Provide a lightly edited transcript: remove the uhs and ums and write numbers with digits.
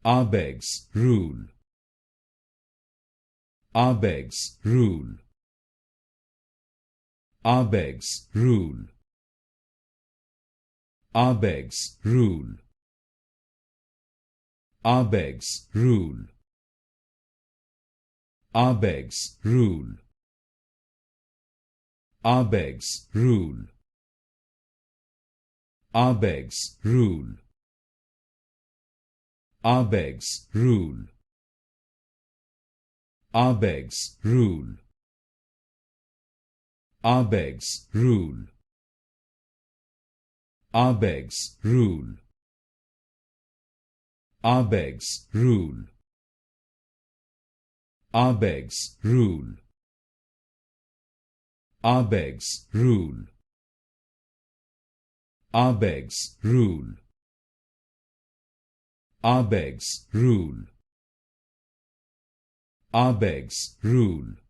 Abegg's rule. Abegg's rule. Abegg's rule. Abegg's rule. Abegg's rule. Abegg's rule. Abegg's rule. Abegg's rule. Abegg's rule. Abegg's rule. Abegg's rule. Abegg's rule. Abegg's rule. Abegg's rule. Abegg's rule. Abegg's rule. Abegg's rule. Abegg's rule.